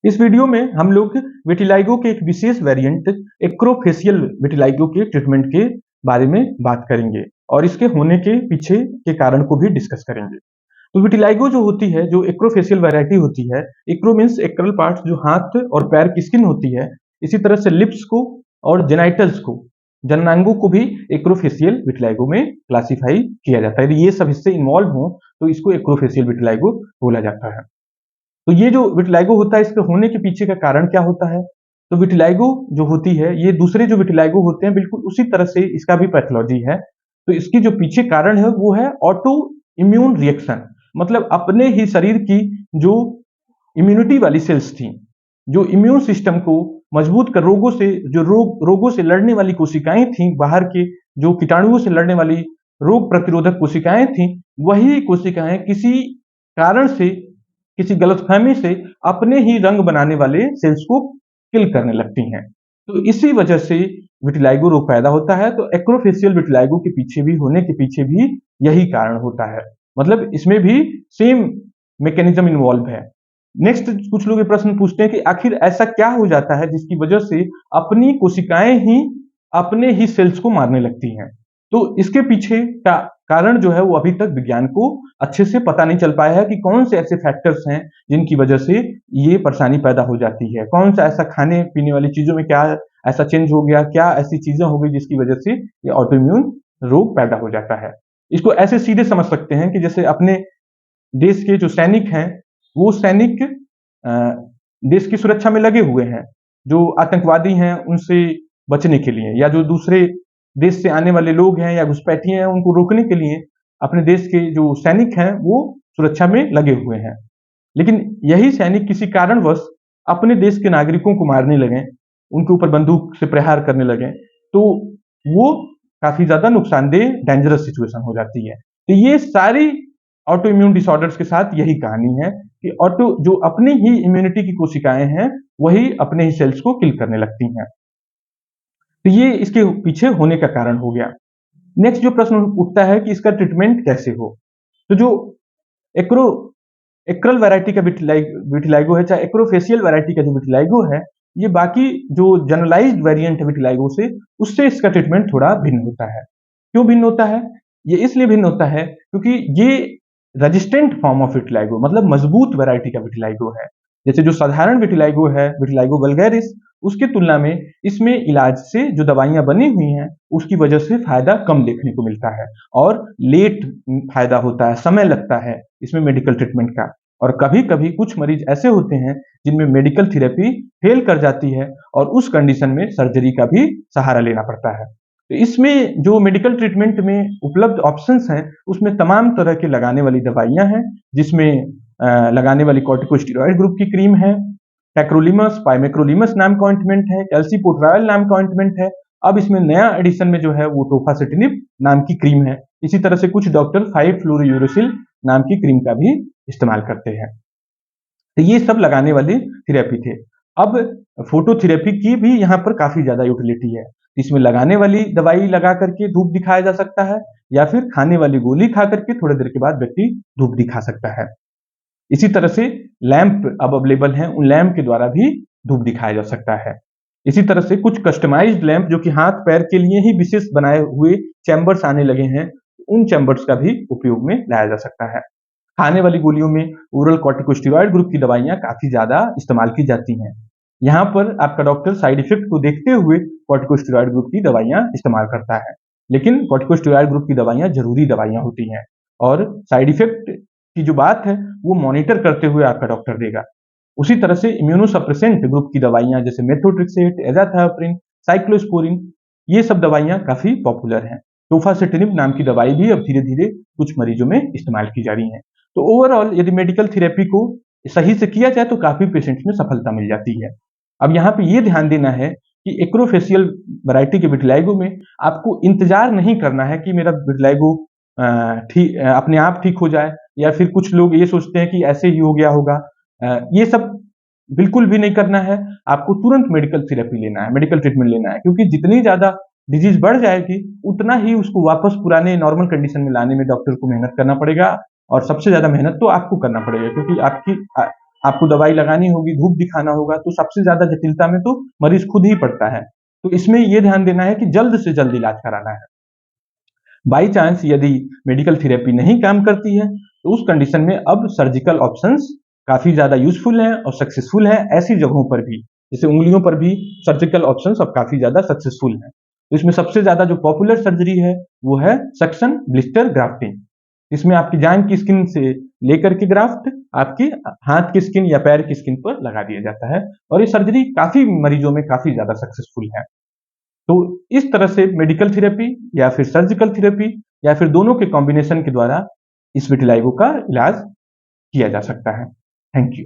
इस वीडियो में हम लोग विटिलाइगो के एक विशेष वेरिएंट एक्रोफेशियल विटिलाइगो के ट्रीटमेंट के बारे में बात करेंगे और इसके होने के पीछे के कारण को भी डिस्कस करेंगे। तो विटिलाइगो जो होती है, जो एक्रोफेशियल वैरायटी होती है, एक्रो मीन्स एक्रल पार्ट्स जो हाथ और पैर की स्किन होती है, इसी तरह से लिप्स को और जेनाइटल्स को, जननांगों को भी एक्रोफेशियल विटिलाइगो में क्लासिफाई किया जाता है। ये सब हिस्से इन्वॉल्व हो तो इसको एक्रोफेशियल विटिलाइगो बोला जाता है। तो ये जो विटिलाइगो होता है, इसके होने के पीछे का कारण क्या होता है? तो विटिलाइगो जो होती है, ये दूसरे जो विटिलाइगो होते हैं बिल्कुल उसी तरह से इसका भी पैथोलॉजी है। तो इसकी जो पीछे कारण है वो है ऑटो इम्यून रिएक्शन, मतलब अपने ही शरीर की जो इम्यूनिटी वाली सेल्स थी, जो इम्यून सिस्टम को मजबूत कर रोगों से लड़ने वाली कोशिकाएं थी, बाहर के जो कीटाणुओं से लड़ने वाली रोग प्रतिरोधक कोशिकाएं थी, वही कोशिकाएं किसी कारण से, किसी गलतफहमी से अपने ही रंग बनाने वाले सेल्स को किल करने लगती हैं। तो इसी वजह से विटिलाइगो रोग पैदा होता है। तो एक्रोफेशियल विटिलाइगो के पीछे भी, होने के पीछे भी यही कारण होता है, मतलब इसमें भी सेम मैकेनिज्म इन्वॉल्व है। नेक्स्ट कुछ लोग ये प्रश्न पूछते हैं कि आखिर ऐसा क्या हो जाता है जिसकी वजह से अपनी कोशिकाएं ही अपने ही सेल्स को मारने लगती हैं। तो इसके पीछे का कारण जो है वो अभी तक विज्ञान को अच्छे से पता नहीं चल पाया है कि कौन से ऐसे फैक्टर्स हैं जिनकी वजह से ये परेशानी पैदा हो जाती है, कौन सा ऐसा खाने पीने वाली चीजों में क्या ऐसा चेंज हो गया, क्या ऐसी चीजें हो गई जिसकी वजह से ये ऑटोइम्यून रोग पैदा हो जाता है। इसको ऐसे सीधे समझ सकते हैं कि जैसे अपने देश के जो सैनिक हैं, वो सैनिक देश की सुरक्षा में लगे हुए हैं, जो आतंकवादी हैं उनसे बचने के लिए, या जो दूसरे देश से आने वाले लोग हैं या घुसपैठिए हैं उनको रोकने के लिए अपने देश के जो सैनिक हैं वो सुरक्षा में लगे हुए हैं। लेकिन यही सैनिक किसी कारणवश अपने देश के नागरिकों को मारने लगे, उनके ऊपर बंदूक से प्रहार करने लगे, तो वो काफी ज्यादा नुकसानदेह डेंजरस सिचुएशन हो जाती है। तो ये सारी ऑटो इम्यून डिसऑर्डर्स के साथ यही कहानी है कि ऑटो जो अपनी ही इम्यूनिटी की कोशिकाएं हैं वही अपने ही सेल्स को किल करने लगती हैं। तो ये इसके पीछे होने का कारण हो गया। नेक्स्ट जो प्रश्न उठता है कि इसका ट्रीटमेंट कैसे हो। तो जो एक्रल वैरायटी का विटिलाइगो है, चाहे एक्रोफेशियल वैरायटी का जो विटिलाइगो है, ये बाकी जो जनरलाइज्ड वेरिएंट है विटिलाइगो से, उससे इसका ट्रीटमेंट थोड़ा भिन्न होता है। क्यों भिन्न होता है? ये इसलिए भिन्न होता है क्योंकि ये रेजिस्टेंट फॉर्म ऑफ विटिलाइगो, मतलब मजबूत वैरायटी का विटिलाइगो है। जैसे जो साधारण विटिलाइगो है, विटिलाइगो वल्गैरिस, उसकी तुलना में इसमें इलाज से जो दवाइयां बनी हुई हैं उसकी वजह से फायदा कम देखने को मिलता है और लेट फायदा होता है, समय लगता है इसमें मेडिकल ट्रीटमेंट का। और कभी कभी कुछ मरीज ऐसे होते हैं जिनमें मेडिकल थेरेपी फेल कर जाती है और उस कंडीशन में सर्जरी का भी सहारा लेना पड़ता है। तो इसमें जो मेडिकल ट्रीटमेंट में उपलब्ध ऑप्शंस हैं उसमें तमाम तरह के लगाने वाली दवाइयां हैं, जिसमें लगाने वाली कॉर्टिकोस्टेरॉइड ग्रुप की क्रीम है, टैक्रोलिमस, पाइमेक्रोलिमस नाम का ऑइंटमेंट है, कैल्सीपोट्रायल नाम का ऑइंटमेंट है। अब इसमें नया एडिशन में जो है वो टोफासिटिनिब नाम की क्रीम है। इसी तरह से कुछ डॉक्टर 5-फ्लोरोयूरेसिल नाम की क्रीम का भी इस्तेमाल करते हैं। तो ये सब लगाने वाली थेरेपी थे। अब फोटोथेरेपी की भी यहाँ पर काफी ज्यादा यूटिलिटी है। इसमें लगाने वाली दवाई लगा करके धूप दिखाया जा सकता है, या फिर खाने वाली गोली खा करके थोड़ी देर के बाद व्यक्ति धूप दिखा सकता है। इसी तरह से लैंप अब अवेलेबल हैं, उन लैंप के द्वारा भी धूप दिखाया जा सकता है। इसी तरह से कुछ कस्टमाइज्ड लैंप जो कि हाथ पैर के लिए ही विशेष बनाए हुए चैम्बर्स आने लगे हैं, उन चैम्बर्स का भी उपयोग में लाया जा सकता है। खाने वाली गोलियों में ओरल कॉर्टिकोस्टेरॉइड ग्रुप की दवाइयां काफी ज्यादा इस्तेमाल की जाती हैं। यहाँ पर आपका डॉक्टर साइड इफेक्ट को देखते हुए कॉर्टिकोस्टेरॉइड ग्रुप की दवाइयां इस्तेमाल करता है, लेकिन कॉर्टिकोस्टेरॉइड ग्रुप की दवाइयां जरूरी दवाइयां होती हैं और साइड इफेक्ट की जो बात है वो मॉनिटर करते हुए आपका डॉक्टर देगा। उसी तरह से इम्यूनोसप्रेसेंट ग्रुप की दवाइयां जैसे मेथोट्रेक्सेट, एजाथायोप्रिन, साइक्लोस्पोरिन, ये सब दवाइयां काफी पॉपुलर हैं। टोफासिटिनिब नाम की दवाई भी अब धीरे धीरे कुछ मरीजों में इस्तेमाल की जा रही है। तो ओवरऑल यदि मेडिकल थेरेपी को सही से किया जाए तो काफी पेशेंट्स में सफलता मिल जाती है। अब यहाँ पे ये ध्यान देना है कि एक्रोफेशियल वैरायटी के विटिलाइगो में आपको इंतजार नहीं करना है कि मेरा विटिलाइगो अपने आप ठीक हो जाए, या फिर कुछ लोग ये सोचते हैं कि ऐसे ही हो गया होगा। ये सब बिल्कुल भी नहीं करना है। आपको तुरंत मेडिकल थेरेपी लेना है, मेडिकल ट्रीटमेंट लेना है, क्योंकि जितनी ज्यादा डिजीज बढ़ जाएगी उतना ही उसको वापस पुराने नॉर्मल कंडीशन में लाने में डॉक्टर को मेहनत करना पड़ेगा, और सबसे ज्यादा मेहनत तो आपको करना पड़ेगा, क्योंकि आपको दवाई लगानी होगी, धूप दिखाना होगा, तो सबसे ज़्यादा जटिलता में तो मरीज़ खुद ही पड़ता है। तो इसमें ये ध्यान देना है कि जल्द से जल्द इलाज कराना है। बाई चांस यदि मेडिकल थेरेपी नहीं काम करती है, तो उस कंडीशन में अब सर्जिकल ऑप्शंस काफ़ी ज़्यादा यूज़फुल हैं और सक्सेसफुल हैं ऐसी जगहों पर भी, जैसे उँगलियों पर भी सर्जिकल ऑप्शंस अब काफ़ी ज़्यादा सक्सेसफुल हैं। तो इसमें सबसे ज़्यादा जो पॉपुलर सर्जरी है, वो है सक्शन ब्लिस्टर ग्राफ्टिंग। इसमें आपकी जांघ की स्किन से लेकर के ग्राफ्ट आपकी हाथ की स्किन या पैर की स्किन पर लगा दिया जाता है और ये सर्जरी काफ़ी मरीजों में काफ़ी ज़्यादा सक्सेसफुल है। तो इस तरह से मेडिकल थेरेपी या फिर सर्जिकल थेरेपी या फिर दोनों के कॉम्बिनेशन के द्वारा इस विटिलाइगो का इलाज किया जा सकता है। Thank you.